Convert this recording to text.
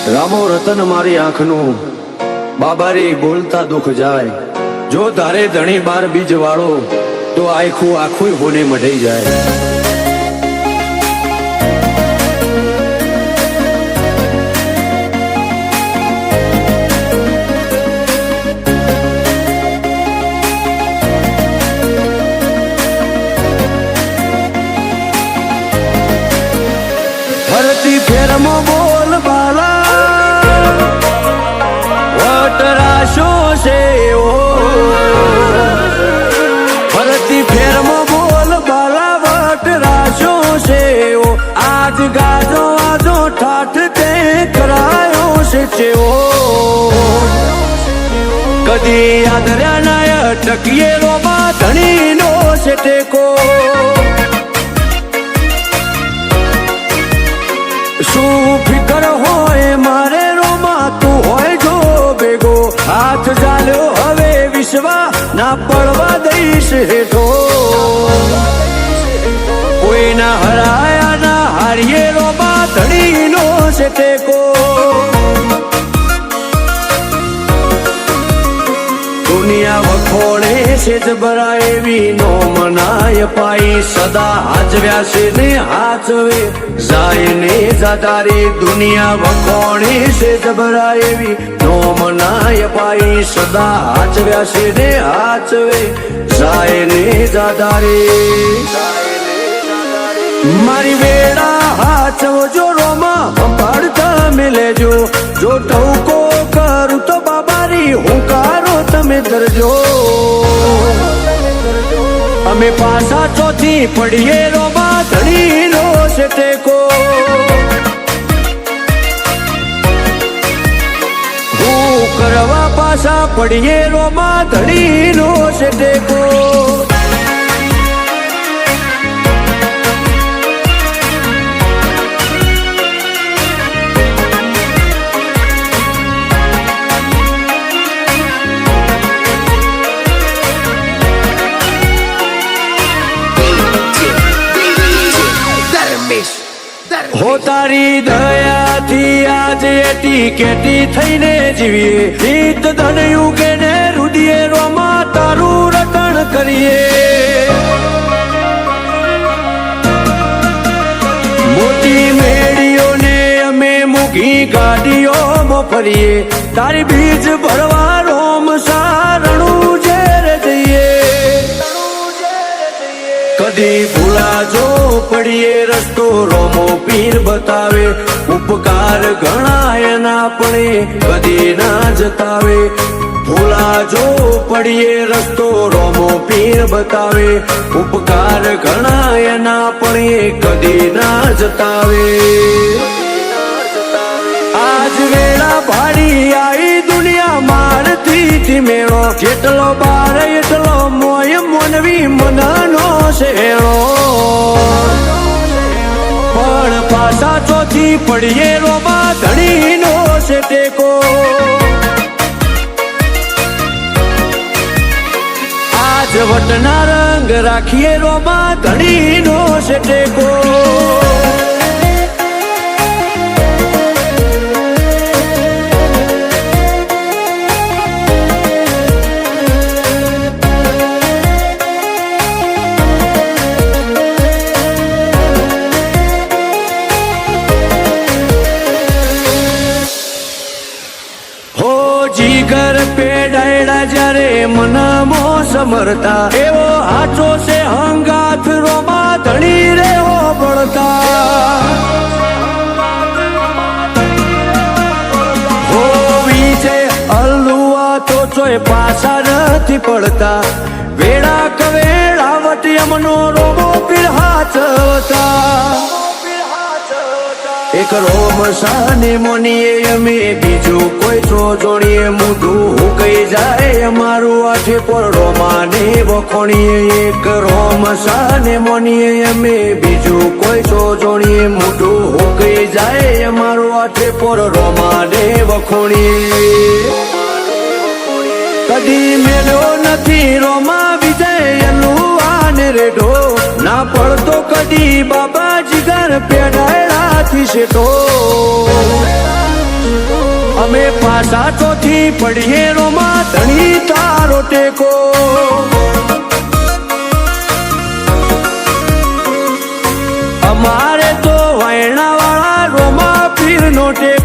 રામો રતન મારી આંખનું બાબારી બોલતા દુખ જાય જો તારે ધણી બાર બીજ વાળો તો આખું આખું હોને મઢાઈ જાય ફરતી ફેરમો બોલ બાલા વટરાશો છે ઓ ફરતી ફેરમો બોલ બાલા વટરાશો છે ઓ આજ ગાજો આજો ઠાઠ તે કરાયો છે ચેવો કદી આદર્યા નાય ટકીએ રોમા ધણીનો છે ટેકો શું ફિકર હોય મારે રોમા તું હોય જો ભેગો હાથ ચાલ્યો હવે વિશ્વા ના પડવા દઈશ હેઠો કોઈના હરાયા ના હારીએ રોમા ધણીનો છે ટેકો દુનિયા વખોડે છે જબરા એવી નો મનાય પાઈ સદા હાજવ્યા છે ને હાચવે જાય ને જાદારી દુનિયા વખોડે છે જબરા એવી નો મનાય પાઈ સદા હાચવ્યા છે ને હાચવે જાય ને જાદારી મારી વેળા હાચવજો રોમા સંભાળતા મેલેજો જો ટવકો કરું તો બાબારી હુંકારો તમે ધરજો અમે પાછા ચોથી પડીએ રોમા ધણીનો છે ટેકો હું કરવા પાછા પડીએ રોમા ધણીનો છે ટેકો હો તારી દયાથી આજે એટી કેટી થઈને જીવીએ રીત ધન યુગે ને રુદિએ રોમા તારું રટણ કરીએ મોટી મેળીઓને અમે મૂકી ગાડીઓમાં ફરીએ તારી બીજ ભરવા રોમ સારણું ઝેર જઈએ કદી ભૂલાજો પડીએ રસ્તો રોમો પીર બતાવે ઉપકાર ઘણા એના પણ કદી ના જતાવે ભૂલાજો પડીએ રસ્તો રોમો પીર બતાવે ઉપકાર ઘણા એના પણ કદી ના જતાવે આજ વેળા ભાડી આઈ દુનિયા મારથી મેળો જેટલો બાર એટલો મોય મોનવી મનનો શેળો પણ પાછા ચોથી પડીએ રોમા ધણીનો છે ટેકો આજ વટના રંગ રાખીએ રોમા ધણીનો છે ટેકો જીગર પેડાયડા જ્યારે મનમો સમરતા એવો હાચો છે હંગાથ રોમા ધણી રેવો પડતા હો વિજય અલ્લુઆ તો ચોય પાછા નથી પડતા વેળા કવેળા વટી અમનો રોમો પીર હાચવતા એક રોમ સાને મોનીએ અમે બીજું કોઈ છો જોડીએ મૂઢું હુકાઈ જાય અમારું આઠે પર રોમાને વખોણીએ એક રોમ સાને મોનીએ અમે બીજું કોઈ છો જોડીએ મૂઢું હુકાઈ જાય અમારું આઠે પર રોમાને વખોણીએ કદી મેળ્યો નથી રોમા વિજય એલુઆને રેઢો ના પડતો કદી બાબા જીગર પેડાયડાથી શેઠો અમે પાછા ચોથી પડીએ રોમાં ધણી તારો ટેકો અમારે તો વાયણા વાળા રોમા પીર નો ટેકો